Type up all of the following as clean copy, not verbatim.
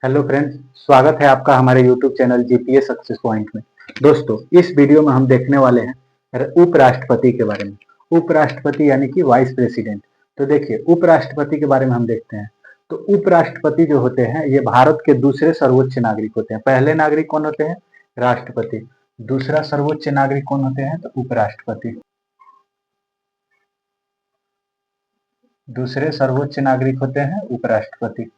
Hello friends, स्वागत है आपका हमारे YouTube channel GPS success point में। दोस्तों, इस वीडियो में हम देखने वाले हैं उपराष्ट्रपति के बारे में। उपराष्ट्रपति यानी कि वाइस प्रेसिडेंट। तो देखिए, उपराष्ट्रपति के बारे में हम देखते हैं। तो उपराष्ट्रपति जो होते हैं ये भारत के दूसरे सर्वोच्च नागरिक होते हैं। पहले नागरिक कौन होते हैं? राष्ट्रपति। दूसरा सर्वोच्च नागरिक कौन होते हैं? तो उपराष्ट्रपति। दूसरे सर्वोच्च नागरिक होते हैं उपराष्ट्रपति।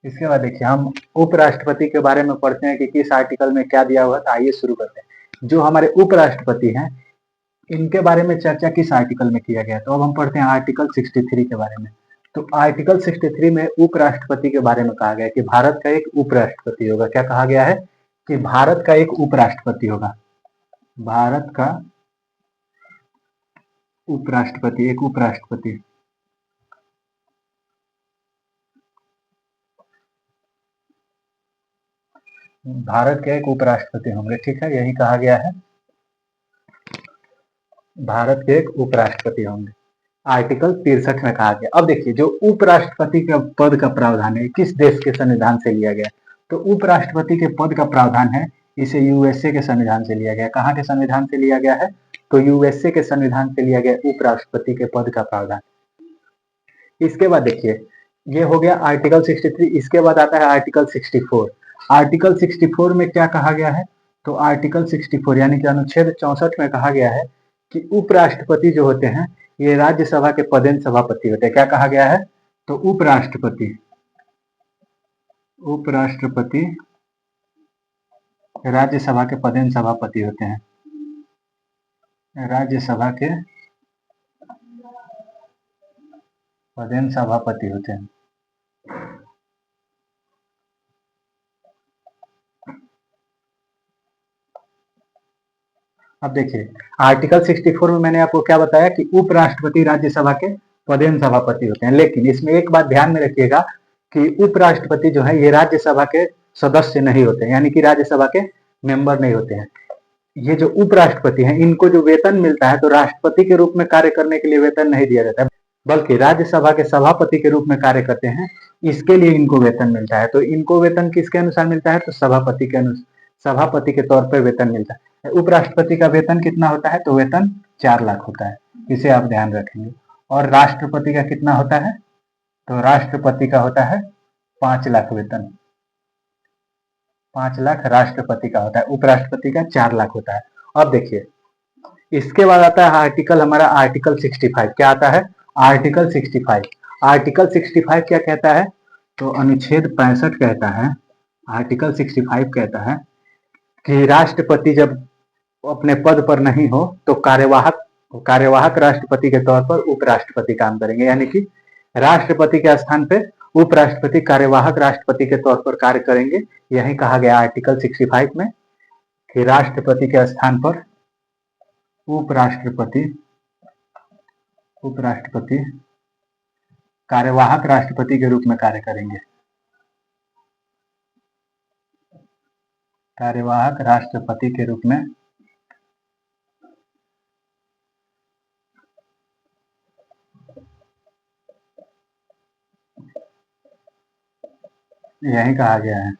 इसके बाद देखिए, हम उपराष्ट्रपति के बारे में पढ़ते हैं कि किस आर्टिकल में क्या दिया हुआ था। आइए शुरू करते हैं। जो हमारे उपराष्ट्रपति हैं इनके बारे में चर्चा किस आर्टिकल में किया गया? तो अब हम पढ़ते हैं आर्टिकल 63 के बारे में। तो आर्टिकल 63 में उपराष्ट्रपति के बारे में कहा गया है कि भारत का एक उपराष्ट्रपति होगा। क्या कहा गया है? कि भारत का एक उपराष्ट्रपति होगा। भारत का उपराष्ट्रपति, एक उपराष्ट्रपति। भारत के एक उपराष्ट्रपति होंगे, ठीक है, यही कहा गया है। भारत के एक उपराष्ट्रपति होंगे, आर्टिकल 63 में कहा गया। अब देखिए, जो उपराष्ट्रपति के पद का प्रावधान है किस देश के संविधान से लिया गया? तो उपराष्ट्रपति के पद का प्रावधान है, इसे यूएसए के संविधान से लिया गया। कहाँ के संविधान से लिया गया है? तो यूएसए के संविधान से लिया गया उपराष्ट्रपति के पद का प्रावधान। इसके बाद देखिए, ये हो गया आर्टिकल 63। इसके बाद आता है आर्टिकल 64। आर्टिकल 64 में क्या कहा गया है? तो आर्टिकल 64 यानी कि अनुच्छेद 64 में कहा गया है कि उपराष्ट्रपति जो होते हैं ये राज्यसभा के पदेन सभापति होते हैं। क्या कहा गया है? तो उपराष्ट्रपति राज्यसभा के पदेन सभापति होते हैं। राज्यसभा के पदेन सभापति होते हैं। अब देखिए, आर्टिकल 64 में मैंने आपको क्या बताया कि उपराष्ट्रपति राज्यसभा के पदेन सभापति होते हैं। लेकिन इसमें एक बात ध्यान में रखिएगा कि उपराष्ट्रपति जो है ये राज्यसभा के सदस्य नहीं होते हैं, यानी कि राज्यसभा के मेंबर नहीं होते हैं। ये जो उपराष्ट्रपति हैं इनको जो वेतन मिलता है तो राष्ट्रपति के रूप में कार्य करने के लिए वेतन नहीं दिया जाता है, बल्कि राज्यसभा के सभापति के रूप में कार्य करते हैं, इसके लिए इनको वेतन मिलता है। तो इनको वेतन किसके अनुसार मिलता है? तो सभापति के अनुसार, सभापति के तौर पर वेतन मिलता है। उपराष्ट्रपति का वेतन कितना होता है? तो वेतन 4 लाख होता है, इसे आप ध्यान रखेंगे। और राष्ट्रपति का कितना होता है? तो राष्ट्रपति का होता है 5 लाख वेतन। 5 लाख राष्ट्रपति का होता है, उपराष्ट्रपति का 4 लाख होता है। अब देखिए, इसके बाद आता है आर्टिकल हमारा आर्टिकल 65। क्या आता है? आर्टिकल 65। आर्टिकल 65 क्या कहता है? तो अनुच्छेद 65 कहता है, आर्टिकल 65 कहता है कि राष्ट्रपति जब अपने पद पर नहीं हो तो कार्यवाहक राष्ट्रपति के तौर पर उपराष्ट्रपति काम करेंगे। यानी कि राष्ट्रपति के स्थान पे उपराष्ट्रपति कार्यवाहक राष्ट्रपति के तौर पर कार्य करेंगे। यही कहा गया आर्टिकल 65 में कि राष्ट्रपति के स्थान पर उपराष्ट्रपति कार्यवाहक राष्ट्रपति के रूप में कार्य करेंगे। कार्यवाहक राष्ट्रपति के रूप में यही कहा गया है।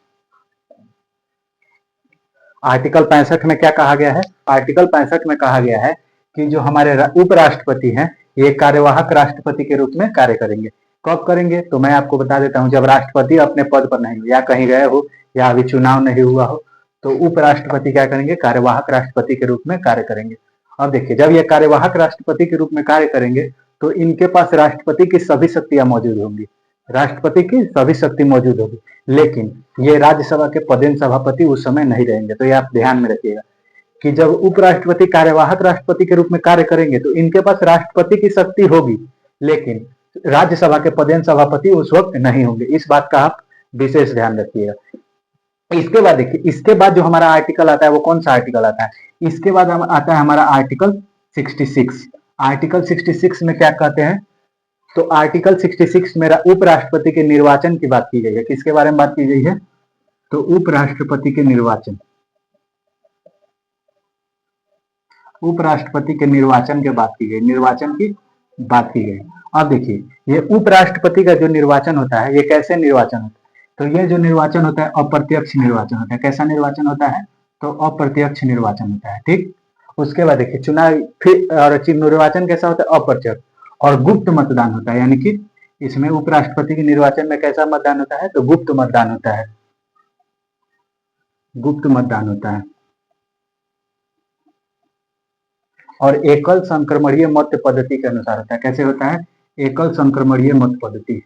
आर्टिकल 65 में क्या कहा गया है? आर्टिकल 65 में कहा गया है कि जो हमारे उपराष्ट्रपति हैं ये कार्यवाहक राष्ट्रपति के रूप में कार्य करेंगे। कब करेंगे? तो मैं आपको बता देता हूं, जब राष्ट्रपति अपने पद पर नहीं हो या कहीं गए हो या अभी चुनाव नहीं हुआ हो तो उपराष्ट्रपति क्या करेंगे? कार्यवाहक राष्ट्रपति के रूप में कार्य करेंगे। अब देखिए, जब ये कार्यवाहक राष्ट्रपति के रूप में कार्य करेंगे तो इनके पास राष्ट्रपति की सभी शक्तियां मौजूद होंगी, राष्ट्रपति की सभी शक्ति मौजूद होगी। लेकिन ये राज्यसभा के पदेन सभापति उस समय नहीं रहेंगे। तो ये आप ध्यान में रखिएगा कि जब उपराष्ट्रपति कार्यवाहक राष्ट्रपति के रूप में कार्य करेंगे तो इनके पास राष्ट्रपति की शक्ति होगी, लेकिन राज्यसभा के पदेन सभापति उस वक्त नहीं होंगे। इस बात का आप विशेष ध्यान रखिएगा। इसके बाद देखिए, इसके बाद जो हमारा आर्टिकल आता है वो कौन सा आर्टिकल आता है? इसके बाद आता है हमारा आर्टिकल 66। आर्टिकल 66 में क्या कहते हैं? तो आर्टिकल 66 में उपराष्ट्रपति के निर्वाचन की बात की गई है। किसके बारे में बात की गई है? तो उपराष्ट्रपति के निर्वाचन, उपराष्ट्रपति के निर्वाचन की बात की गई, निर्वाचन की बात की गई। अब देखिए ये उपराष्ट्रपति का जो निर्वाचन होता है ये कैसे निर्वाचन होता है, तो ये जो निर्वाचन होता है अप्रत्यक्ष निर्वाचन होता है। कैसा निर्वाचन होता है, तो अप्रत्यक्ष निर्वाचन होता है। ठीक, उसके बाद देखिए चुनाव फिर और निर्वाचन कैसा होता है, अप्रत्यक्ष और गुप्त मतदान होता है। यानी कि इसमें उपराष्ट्रपति के निर्वाचन में कैसा मतदान होता है, तो गुप्त मतदान होता है, गुप्त मतदान होता है। और एकल संक्रमणीय मत पद्धति के अनुसार होता है। कैसे होता है, एकल संक्रमणीय मत पद्धति।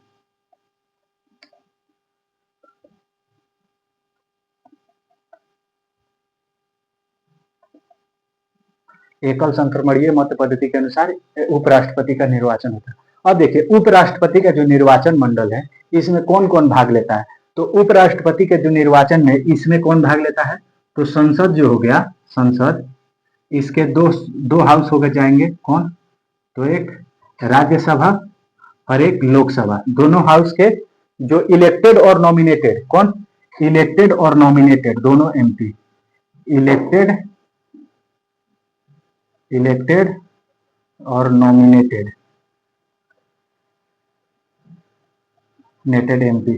एकल संक्रमणीय मत पद्धति के अनुसार उपराष्ट्रपति का निर्वाचन होता है। अब देखिए उपराष्ट्रपति का जो निर्वाचन मंडल है इसमें कौन कौन भाग लेता है, तो उपराष्ट्रपति के जो निर्वाचन में इसमें कौन भाग लेता है, तो संसद जो हो गया, संसद, इसके दो दो हाउस हो गए जाएंगे, कौन, तो एक राज्यसभा और एक लोकसभा। दोनों हाउस के जो इलेक्टेड और नॉमिनेटेड, कौन, इलेक्टेड और नॉमिनेटेड दोनों एमपी, इलेक्टेड इलेक्टेड और नॉमिनेटेड नेटेड एमपी,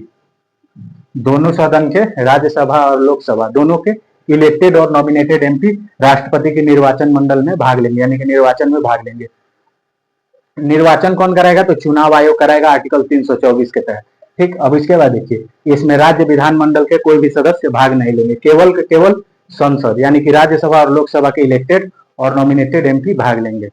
दोनों सदन के, राज्यसभा और लोकसभा दोनों के इलेक्टेड और नॉमिनेटेड एमपी राष्ट्रपति के निर्वाचन मंडल में भाग लेंगे, यानी कि निर्वाचन में भाग लेंगे। निर्वाचन कौन कराएगा, तो चुनाव आयोग कराएगा आर्टिकल 324 के तहत। ठीक, अब इसके बाद देखिए इसमें राज्य विधानमंडल के कोई भी सदस्य भाग नहीं लेंगे, केवल संसद यानी कि राज्यसभा और लोकसभा के इलेक्टेड और नॉमिनेटेड एमपी भाग लेंगे।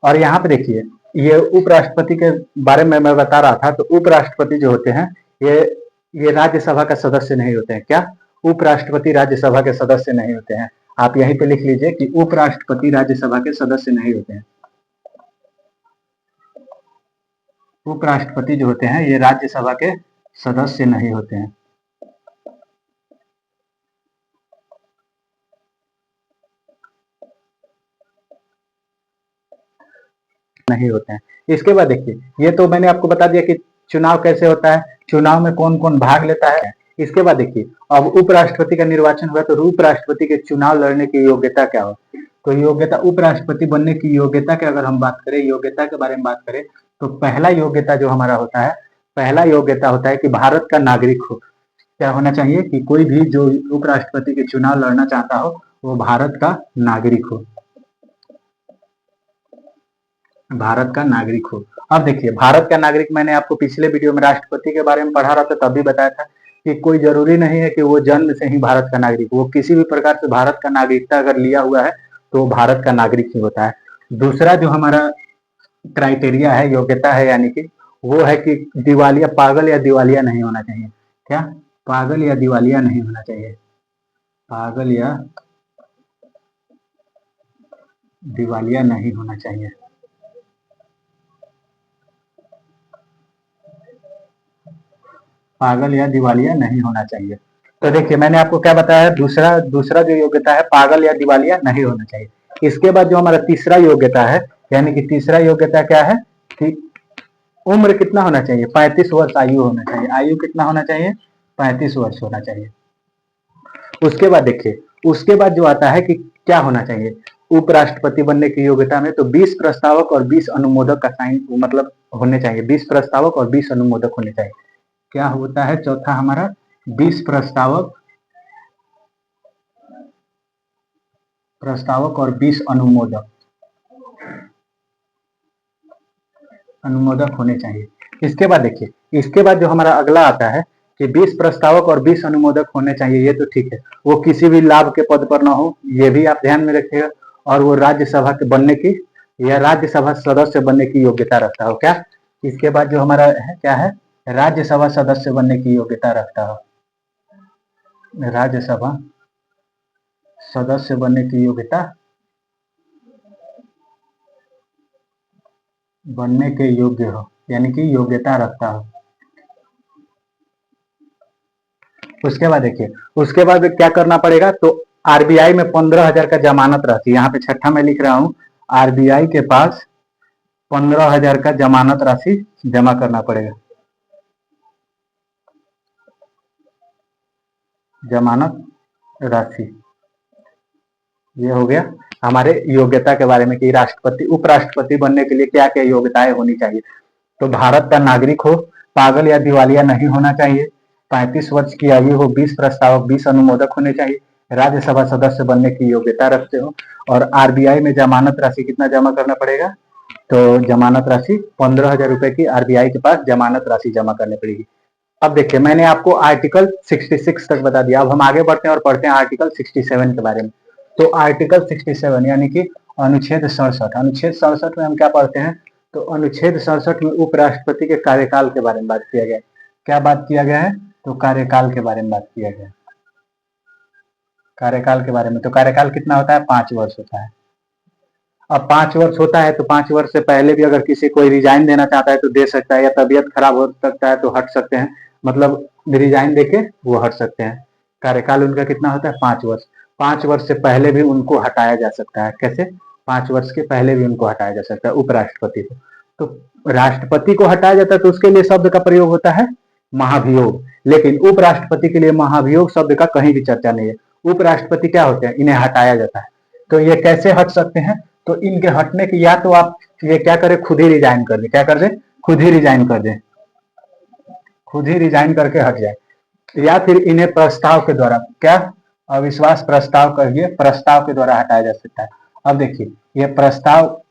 और यहाँ पे देखिए ये उपराष्ट्रपति के बारे में मैं बता रहा था, तो उपराष्ट्रपति जो होते हैं ये राज्यसभा का सदस्य नहीं होते हैं। क्या, उपराष्ट्रपति राज्यसभा के सदस्य नहीं होते हैं। आप यहीं पे लिख लीजिए कि उपराष्ट्रपति राज्यसभा के सदस्य नहीं होते हैं। उपराष्ट्रपति जो होते हैं ये राज्यसभा के सदस्य नहीं होते हैं, नहीं होते हैं। इसके बाद देखिए ये तो मैंने आपको बता दिया कि चुनाव कैसे होता है, चुनाव में कौन कौन भाग लेता है। इसके बाद देखिए अब उपराष्ट्रपति का निर्वाचन हुआ तो उपराष्ट्रपति के चुनाव लड़ने की योग्यता क्या हो, तो योग्यता, उपराष्ट्रपति बनने की योग्यता की अगर हम बात करें, योग्यता के बारे में बात करें, तो पहला योग्यता जो हमारा होता है, पहला योग्यता होता है कि भारत का नागरिक हो। क्या होना चाहिए कि कोई भी जो उपराष्ट्रपति के चुनाव लड़ना चाहता हो वो भारत का नागरिक हो, भारत का नागरिक हो। अब देखिए भारत का नागरिक, मैंने आपको पिछले वीडियो में राष्ट्रपति के बारे में पढ़ा रहा था तब भी बताया था कि कोई जरूरी नहीं है कि वो जन्म से ही भारत का नागरिक, वो किसी भी प्रकार से भारत का नागरिकता अगर लिया हुआ है तो भारत का नागरिक ही होता है। दूसरा जो हमारा क्राइटेरिया है, योग्यता है, यानी कि वो है कि दिवालिया, पागल या दिवालिया नहीं होना चाहिए। क्या, पागल या दिवालिया नहीं होना चाहिए, पागल या दिवालिया नहीं होना चाहिए। पागल या दिवालिया नहीं होना चाहिए। तो देखिए मैंने आपको क्या बताया, दूसरा दूसरा जो योग्यता है पागल या दिवालिया नहीं होना चाहिए। इसके बाद जो हमारा तीसरा योग्यता है, यानी कि तीसरा योग्यता क्या है कि उम्र कितना होना चाहिए, 35 वर्ष आयु होना चाहिए। आयु कितना होना चाहिए, 35 वर्ष होना चाहिए। उसके बाद देखिए उसके बाद जो आता है कि क्या होना चाहिए उपराष्ट्रपति बनने की योग्यता में, तो 20 प्रस्तावक और 20 अनुमोदक का साइन मतलब होने चाहिए, 20 प्रस्तावक और 20 अनुमोदक होने चाहिए। क्या होता है चौथा हमारा, 20 प्रस्तावक और 20 अनुमोदक अनुमोदक होने चाहिए। इसके बाद देखिए इसके बाद जो हमारा अगला आता है कि 20 प्रस्तावक और 20 अनुमोदक होने चाहिए, ये तो ठीक है, वो किसी भी लाभ के पद पर ना हो, ये भी आप ध्यान में रखिएगा। और वो राज्यसभा के बनने की या राज्यसभा सदस्य बनने की योग्यता रखता हो। क्या, इसके बाद जो हमारा है क्या है, राज्यसभा सदस्य बनने की योग्यता रखता हो, राज्यसभा सदस्य बनने की योग्यता, बनने के योग्य हो, यानी कि योग्यता रखता हो। उसके बाद देखिए उसके बाद क्या करना पड़ेगा, तो आरबीआई में 15,000 का जमानत राशि, यहाँ पे छठा में लिख रहा हूं, आरबीआई के पास 15,000 का जमानत राशि जमा करना पड़ेगा, जमानत राशि, ये हो गया। हमारे योग्यता के बारे में कि राष्ट्रपति उपराष्ट्रपति बनने के लिए क्या क्या योग्यताएं होनी चाहिए। तो भारत का नागरिक हो, पागल या दिवालिया नहीं होना चाहिए, 35 वर्ष की आयु हो, 20 प्रस्तावक 20 अनुमोदक होने चाहिए, राज्यसभा सदस्य बनने की योग्यता रखते हो, और आरबीआई में जमानत राशि कितना जमा करना पड़ेगा, तो जमानत राशि 15,000 रुपए की आरबीआई के पास जमानत राशि जमा करनी पड़ेगी। अब देखिए मैंने आपको आर्टिकल 66 तक बता दिया। अब हम आगे बढ़ते हैं और पढ़ते हैं आर्टिकल 67 के बारे में। तो आर्टिकल 67 यानी कि अनुच्छेद 67। अनुच्छेद 67 में हम क्या पढ़ते हैं, तो अनुच्छेद 67 में उपराष्ट्रपति के कार्यकाल के बारे में बात किया गया है। क्या बात किया गया है, तो कार्यकाल के बारे में बात किया गया है। कार्यकाल के बारे में, तो कार्यकाल कितना होता है, 5 वर्ष होता है। अब 5 वर्ष होता है तो 5 वर्ष से पहले भी अगर किसी कोई रिजाइन देना चाहता है तो दे सकता है, या तबियत खराब हो सकता है तो हट सकते हैं, मतलब रिजाइन देके वो हट सकते हैं। कार्यकाल उनका कितना होता है, 5 वर्ष। 5 वर्ष से पहले भी उनको हटाया जा सकता है। कैसे, 5 वर्ष के पहले भी उनको हटाया जा सकता है उपराष्ट्रपति को। तो राष्ट्रपति को हटाया जाता है तो उसके लिए शब्द का प्रयोग होता है महाभियोग, लेकिन उपराष्ट्रपति के लिए महाभियोग शब्द का कहीं भी चर्चा नहीं है। उपराष्ट्रपति क्या होते हैं, इन्हें हटाया जाता है। तो ये कैसे हट सकते हैं, तो इनके हटने की या तो आप ये क्या करें, खुद ही रिजाइन कर दें। क्या कर दें, खुद ही रिजाइन कर दें, खुद ही रिजाइन करके हट जाए, या फिर इन्हें प्रस्ताव के द्वारा, क्या, अविश्वास प्रस्ताव करिए, प्रस्ताव के द्वारा हटाया जा सकता है। अब देखिए ये प्रस्ताव,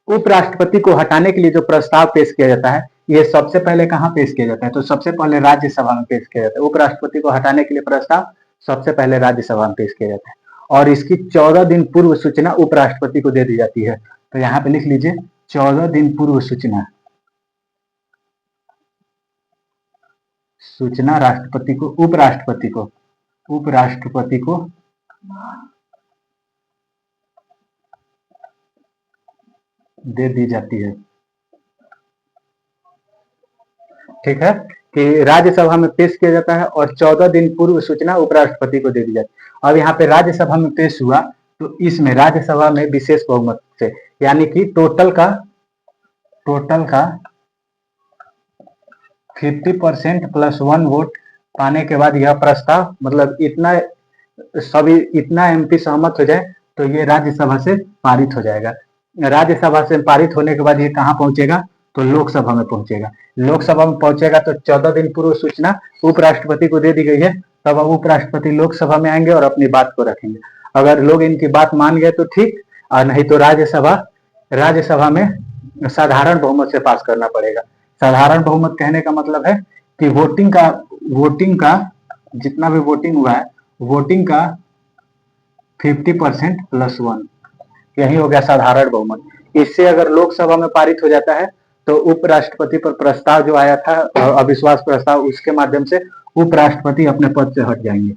उपराष्ट्रपति को हटाने के लिए जो प्रस्ताव पेश किया जाता है, ये सबसे पहले कहाँ पेश किया जाता है, तो सबसे पहले राज्यसभा में पेश किया जाता है। उपराष्ट्रपति को हटाने के लिए प्रस्ताव सबसे पहले राज्यसभा में पेश किया जाता है, और इसकी 14 दिन पूर्व सूचना उपराष्ट्रपति को दे दी जाती है। तो यहाँ पे लिख लीजिए 14 दिन पूर्व सूचना, सूचना राष्ट्रपति को, उपराष्ट्रपति को दे दी जाती है। ठीक है, कि राज्यसभा में पेश किया जाता है और 14 दिन पूर्व सूचना उपराष्ट्रपति को दे दी जाती है। अब यहाँ पे राज्यसभा में पेश हुआ तो इसमें राज्यसभा में विशेष बहुमत से, यानी कि टोटल का 50% प्लस 1 वोट पाने के बाद यह प्रस्ताव, मतलब इतना सभी इतना एमपी सहमत हो जाए तो ये राज्यसभा से पारित हो जाएगा। राज्यसभा से पारित होने के बाद ये कहाँ पहुंचेगा, तो लोकसभा में पहुंचेगा। लोकसभा में पहुंचेगा तो 14 दिन पूर्व सूचना उपराष्ट्रपति को दे दी गई है, तब अब उपराष्ट्रपति लोकसभा में आएंगे और अपनी बात को रखेंगे। अगर लोग इनकी बात मान गए तो ठीक, और नहीं तो राज्यसभा में साधारण बहुमत से पास करना पड़ेगा। साधारण बहुमत कहने का मतलब है कि वोटिंग का जितना भी वोटिंग हुआ है, वोटिंग का 50% प्लस 1, यही हो गया साधारण बहुमत। इससे अगर लोकसभा में पारित हो जाता है तो उपराष्ट्रपति पर प्रस्ताव जो आया था, अविश्वास प्रस्ताव, उसके माध्यम से उपराष्ट्रपति अपने पद से हट जाएंगे।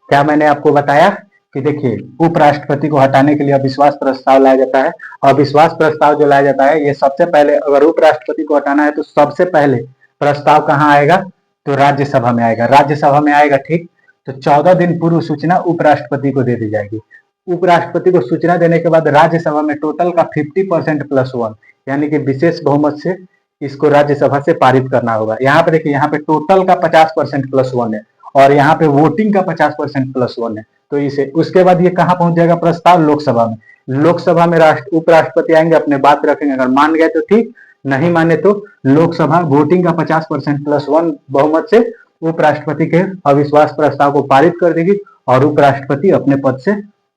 क्या मैंने आपको बताया कि देखिए उपराष्ट्रपति को हटाने के लिए अविश्वास प्रस्ताव लाया जाता है। अविश्वास प्रस्ताव जो लाया जाता है, ये सबसे पहले, अगर उपराष्ट्रपति को हटाना है तो सबसे पहले प्रस्ताव कहाँ आएगा, तो राज्यसभा में आएगा। राज्यसभा में आएगा, ठीक, तो 14 दिन पूर्व सूचना उपराष्ट्रपति को दे दी जाएगी। उपराष्ट्रपति को सूचना देने के बाद राज्यसभा में टोटल का 50% प्लस 1, यानी कि विशेष बहुमत से इसको राज्यसभा से पारित करना होगा। यहाँ पे देखिए, यहाँ पे टोटल का 50% प्लस 1 है और यहाँ पे वोटिंग का 50% प्लस 1 है। तो इसे उसके बाद ये कहाँ पहुंच जाएगा प्रस्ताव, लोकसभा में। लोकसभा में उपराष्ट्रपति आएंगे, अपने बात रखेंगे, अगर मान गए तो ठीक, नहीं माने तो लोकसभा वोटिंग का 50% प्लस 1 बहुमत से उपराष्ट्रपति के अविश्वास प्रस्ताव को पारित कर देगी और उपराष्ट्रपति अपने पद से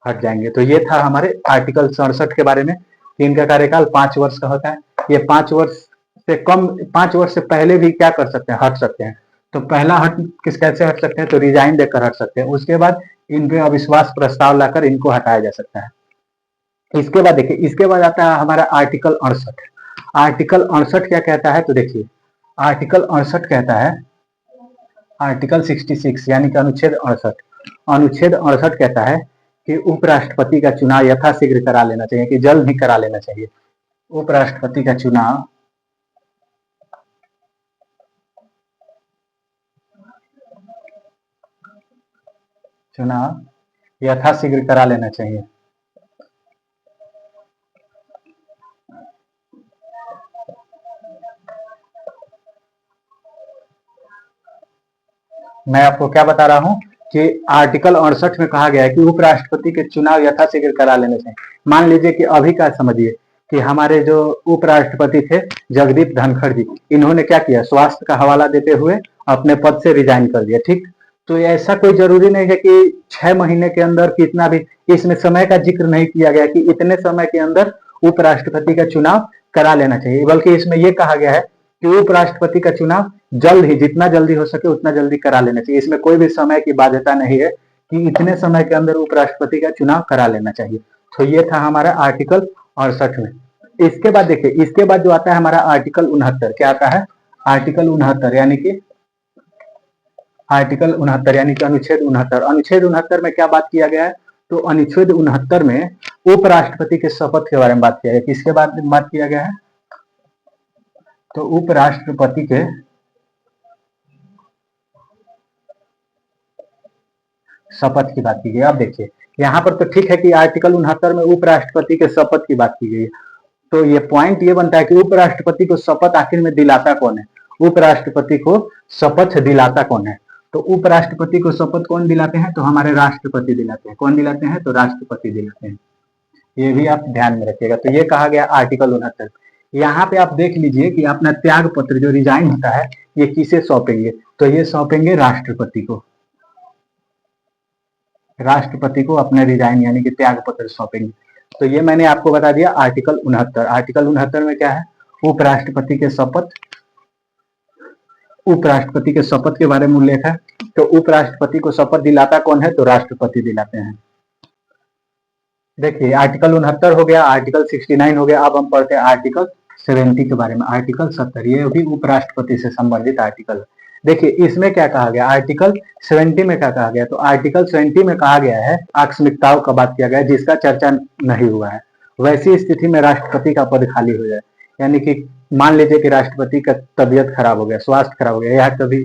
हट जाएंगे। तो ये था हमारे आर्टिकल 67 के बारे में कि इनका कार्यकाल 5 वर्ष का होता है। ये 5 वर्ष से कम, 5 वर्ष से पहले भी क्या कर सकते हैं, हट सकते हैं। तो पहला हट कैसे हट सकते हैं, तो रिजाइन देकर हट सकते हैं। उसके बाद इन पे अविश्वास प्रस्ताव लाकर इनको हटाया जा सकता है। इसके बाद देखिए, इसके बाद आता है हमारा आर्टिकल 68। आर्टिकल 68 क्या कहता है, तो देखिए आर्टिकल 68 कहता है, आर्टिकल 66 यानी कि अनुच्छेद 68, अनुच्छेद 68 कहता है कि उपराष्ट्रपति का चुनाव यथाशीघ्र करा लेना चाहिए, कि जल्द ही करा लेना चाहिए। उपराष्ट्रपति का चुनाव यथाशीघ्र करा लेना चाहिए। मैं आपको क्या बता रहा हूँ कि आर्टिकल 68 में कहा गया है कि उपराष्ट्रपति के चुनाव यथाशीघ्र करा लेने चाहिए। मान लीजिए कि अभी का समझिए कि हमारे जो उपराष्ट्रपति थे जगदीप धनखड़ जी, इन्होंने क्या किया, स्वास्थ्य का हवाला देते हुए अपने पद से रिजाइन कर दिया। ठीक, तो ऐसा कोई जरूरी नहीं है कि 6 महीने के अंदर कितना भी, इसमें समय का जिक्र नहीं किया गया कि इतने समय के अंदर उपराष्ट्रपति का चुनाव करा लेना चाहिए, बल्कि इसमें यह कहा गया है कि उपराष्ट्रपति का चुनाव जल्द ही, जितना जल्दी हो सके उतना जल्दी करा लेना चाहिए। इसमें कोई भी समय की बाध्यता नहीं है कि इतने समय के अंदर उपराष्ट्रपति का चुनाव करा लेना चाहिए। तो ये था हमारा आर्टिकल 68 में। इसके बाद देखिए, इसके बाद जो आता है हमारा आर्टिकल 69, क्या आता है, आर्टिकल 69 यानी कि आर्टिकल 69 यानी कि अनुच्छेद 69। अनुच्छेद 69 में क्या बात किया गया है, तो अनुच्छेद 69 में उपराष्ट्रपति के शपथ के बारे में बात किया गया। किसके बारे में बात किया गया है, तो उपराष्ट्रपति के शपथ की बात की गई। अब देखिए यहाँ पर तो ठीक है कि आर्टिकल 69 में उपराष्ट्रपति के शपथ की बात की गई है, तो ये पॉइंट ये बनता है कि उपराष्ट्रपति को शपथ आखिर में दिलाता कौन है, उपराष्ट्रपति को शपथ दिलाता कौन है। तो उपराष्ट्रपति को शपथ कौन दिलाते हैं, तो हमारे राष्ट्रपति दिलाते हैं। कौन दिलाते हैं, तो राष्ट्रपति दिलाते हैं। ये भी आप ध्यान में रखिएगा। तो ये कहा गया आर्टिकल 69। यहाँ पे आप देख लीजिए कि अपना त्याग पत्र जो रिजाइन होता है ये किसे सौंपेंगे, तो ये सौंपेंगे राष्ट्रपति को। राष्ट्रपति को अपने रिजाइन यानी कि त्याग पत्र सौंपेंगे। तो ये मैंने आपको बता दिया आर्टिकल 69। आर्टिकल 69 में क्या है, उपराष्ट्रपति के शपथ, उपराष्ट्रपति के शपथ के बारे में उल्लेख है। तो उपराष्ट्रपति को शपथ दिलाता कौन है, तो राष्ट्रपति दिलाते हैं। देखिए आर्टिकल 69 हो गया, आर्टिकल 69 हो गया। अब हम पढ़ते हैं आर्टिकल 70 के बारे में। आर्टिकल 70 ये भी उपराष्ट्रपति से संबंधित आर्टिकल है। देखिए इसमें क्या कहा गया, आर्टिकल 70 में क्या कहा गया, तो आर्टिकल 70 में कहा गया है आकस्मिकताओं का बात किया गया है जिसका चर्चा नहीं हुआ है। वैसी स्थिति में राष्ट्रपति का पद खाली हो जाए, यानी कि मान लीजिए कि राष्ट्रपति का तबियत खराब हो गया, स्वास्थ्य खराब हो गया, या कभी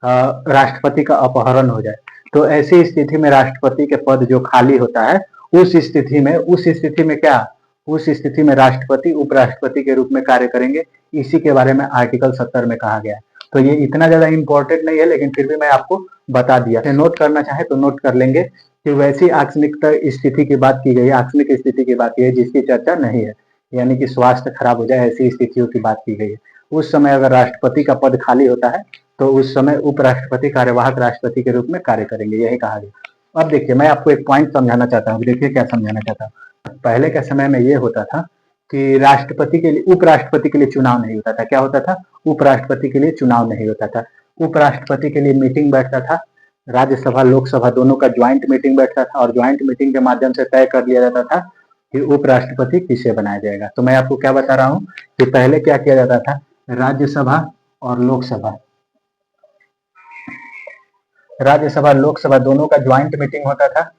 राष्ट्रपति का अपहरण हो जाए, तो ऐसी स्थिति में राष्ट्रपति के पद जो खाली होता है उस स्थिति में क्या, उस स्थिति में राष्ट्रपति उपराष्ट्रपति के रूप में कार्य करेंगे। इसी के बारे में आर्टिकल 70 में कहा गया है। तो ये इतना ज्यादा इंपॉर्टेंट नहीं है, लेकिन फिर भी मैं आपको बता दिया। नोट करना चाहे तो नोट कर लेंगे कि वैसी आकस्मिक स्थिति की बात की गई है, आकस्मिक स्थिति की बात की है जिसकी चर्चा नहीं है, यानी कि स्वास्थ्य खराब हो जाए ऐसी स्थितियों की बात की गई है। उस समय अगर राष्ट्रपति का पद खाली होता है तो उस समय उपराष्ट्रपति कार्यवाहक राष्ट्रपति के रूप में कार्य करेंगे, यही कहा गया। अब देखिए मैं आपको एक पॉइंट समझाना चाहता हूँ। देखिए क्या समझाना चाहता हूँ। पहले के समय में ये होता था कि राष्ट्रपति के लिए, उपराष्ट्रपति के लिए चुनाव नहीं होता था। क्या होता था, उपराष्ट्रपति के लिए चुनाव नहीं होता था। उपराष्ट्रपति के लिए मीटिंग बैठता था, राज्यसभा लोकसभा दोनों का ज्वाइंट मीटिंग बैठता था और ज्वाइंट मीटिंग के माध्यम से तय कर लिया जाता था कि उपराष्ट्रपति किसे बनाया जाएगा। तो मैं आपको क्या बता रहा हूँ कि पहले क्या किया जाता था, राज्यसभा और लोकसभा, राज्यसभा लोकसभा दोनों का ज्वाइंट मीटिंग होता था,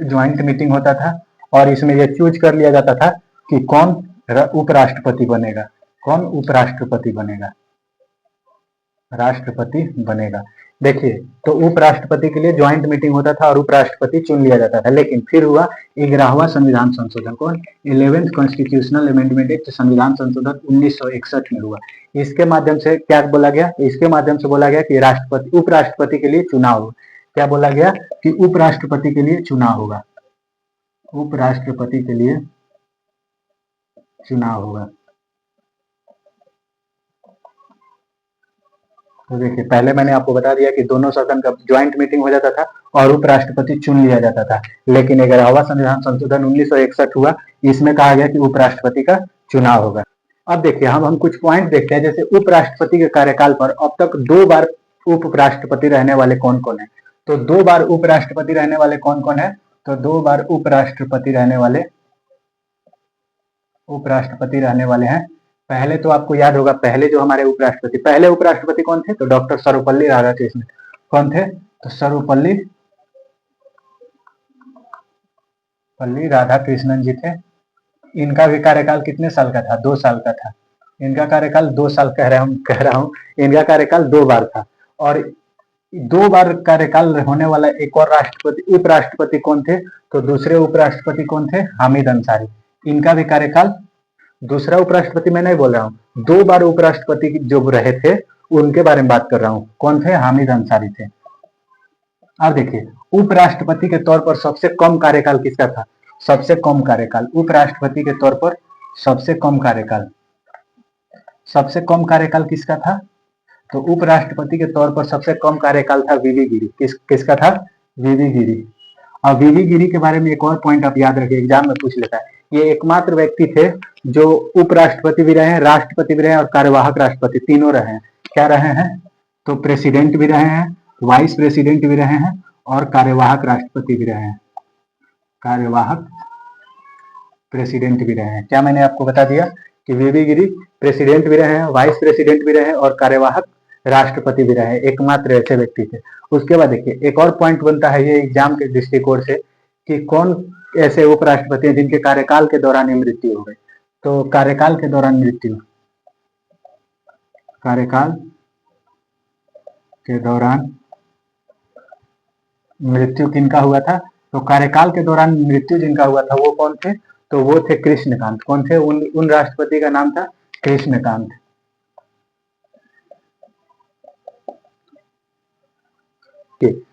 ज्वाइंट मीटिंग होता था और इसमें यह चूज कर लिया जाता था कि कौन उपराष्ट्रपति बनेगा, कौन उपराष्ट्रपति बनेगा, राष्ट्रपति बनेगा। देखिए तो उपराष्ट्रपति के लिए ज्वाइंट मीटिंग होता था और उपराष्ट्रपति चुन लिया जाता था। लेकिन फिर हुआ 11वां संविधान संशोधन, कौन, 11th कॉन्स्टिट्यूशनल अमेंडमेंट एक्ट, संविधान संशोधन 1961 में हुआ। इसके माध्यम से क्या बोला गया, इसके माध्यम से बोला गया कि राष्ट्रपति, उपराष्ट्रपति के लिए चुनाव हो। क्या बोला गया कि उपराष्ट्रपति के लिए चुनाव होगा, उपराष्ट्रपति के लिए चुनाव होगा। तो देखिए पहले मैंने आपको बता दिया कि दोनों सदन का ज्वाइंट मीटिंग हो जाता था और उपराष्ट्रपति चुन लिया जाता था। लेकिन 11वां संविधान संशोधन 1961 हुआ, इसमें कहा गया कि उपराष्ट्रपति का चुनाव होगा। अब देखिए हम कुछ पॉइंट देखते हैं। जैसे उपराष्ट्रपति के कार्यकाल पर अब तक 2 बार उपराष्ट्रपति रहने वाले कौन कौन है, तो 2 बार उपराष्ट्रपति रहने वाले कौन कौन है, तो 2 बार उपराष्ट्रपति रहने वाले हैं। पहले तो आपको याद होगा, पहले जो हमारे उपराष्ट्रपति, पहले उपराष्ट्रपति कौन थे, तो डॉक्टर सर्वपल्ली राधाकृष्णन। कौन थे, तो सर्वपल्ली राधाकृष्णन जी थे। इनका भी कार्यकाल कितने साल का था, 2 साल का था। इनका कार्यकाल 2 साल कह रहा हूं, इनका कार्यकाल 2 बार था। और 2 बार कार्यकाल होने वाला एक और राष्ट्रपति, उपराष्ट्रपति कौन थे, तो दूसरे उपराष्ट्रपति कौन थे, हामिद अंसारी। इनका भी कार्यकाल, दूसरा उपराष्ट्रपति मैं नहीं बोल रहा हूँ, 2 बार उपराष्ट्रपति जो रहे थे उनके बारे में बात कर रहा हूँ। कौन थे? हामिद अंसारी थे। अब देखिए, उपराष्ट्रपति के तौर पर सबसे कम कार्यकाल किसका था? सबसे कम कार्यकाल उपराष्ट्रपति के तौर पर सबसे कम कार्यकाल किसका था? तो उपराष्ट्रपति के तौर पर सबसे कम कार्यकाल था वीवी गिरी। किसका था? वीवी गिरी। और वीवी गिरी के बारे में एक और पॉइंट आप याद रखिए, एग्जाम में पूछ लेता है। ये एकमात्र व्यक्ति थे जो उपराष्ट्रपति भी रहे हैं, राष्ट्रपति भी रहे हैं और कार्यवाहक राष्ट्रपति तीनों रहे हैं। क्या रहे हैं? तो प्रेसिडेंट भी रहे हैं, वाइस प्रेसिडेंट भी रहे हैं और कार्यवाहक राष्ट्रपति भी रहे हैं, कार्यवाहक प्रेसिडेंट भी रहे हैं। क्या मैंने आपको बता दिया कि वीवी गिरी प्रेसिडेंट भी रहे हैं, वाइस प्रेसिडेंट भी रहे हैं और कार्यवाहक राष्ट्रपति भी रहे हैं, एकमात्र ऐसे व्यक्ति थे। उसके बाद देखिए, एक और पॉइंट बनता है ये एग्जाम के दृष्टिकोण से कि कौन ऐसे उपराष्ट्रपति हैं जिनके कार्यकाल के दौरान ही मृत्यु हो गई। तो कार्यकाल के दौरान मृत्यु किनका हुआ था? तो कार्यकाल के दौरान मृत्यु जिनका हुआ था वो कौन थे? तो वो थे कृष्णकांत। कौन थे? उन राष्ट्रपति का नाम था कृष्णकांत।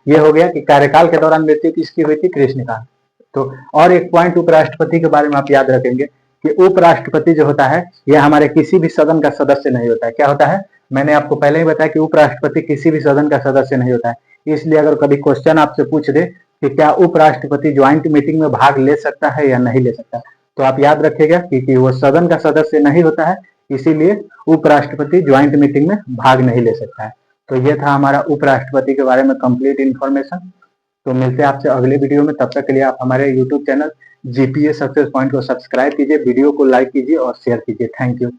ये हो गया कि कार्यकाल के दौरान मृत्यु किसकी हुई थी? कृष्णकांत। तो और एक पॉइंट उपराष्ट्रपति के बारे में आप याद रखेंगे कि उपराष्ट्रपति जो होता है यह हमारे किसी भी सदन का सदस्य नहीं होता है। क्या होता है? मैंने आपको पहले ही बताया कि उपराष्ट्रपति किसी भी सदन का सदस्य नहीं होता है। इसलिए अगर कभी क्वेश्चन आपसे पूछ दे कि क्या उपराष्ट्रपति ज्वाइंट मीटिंग में भाग ले सकता है या नहीं ले सकता, तो आप याद रखिएगा कि वो सदन का सदस्य नहीं होता है, इसीलिए उपराष्ट्रपति ज्वाइंट मीटिंग में भाग नहीं ले सकता है। तो ये था हमारा उपराष्ट्रपति के बारे में कंप्लीट इन्फॉर्मेशन। तो मिलते हैं आपसे अगले वीडियो में। तब तक के लिए आप हमारे YouTube channel GPA success point को सब्सक्राइब कीजिए, वीडियो को लाइक कीजिए और शेयर कीजिए। Thank you.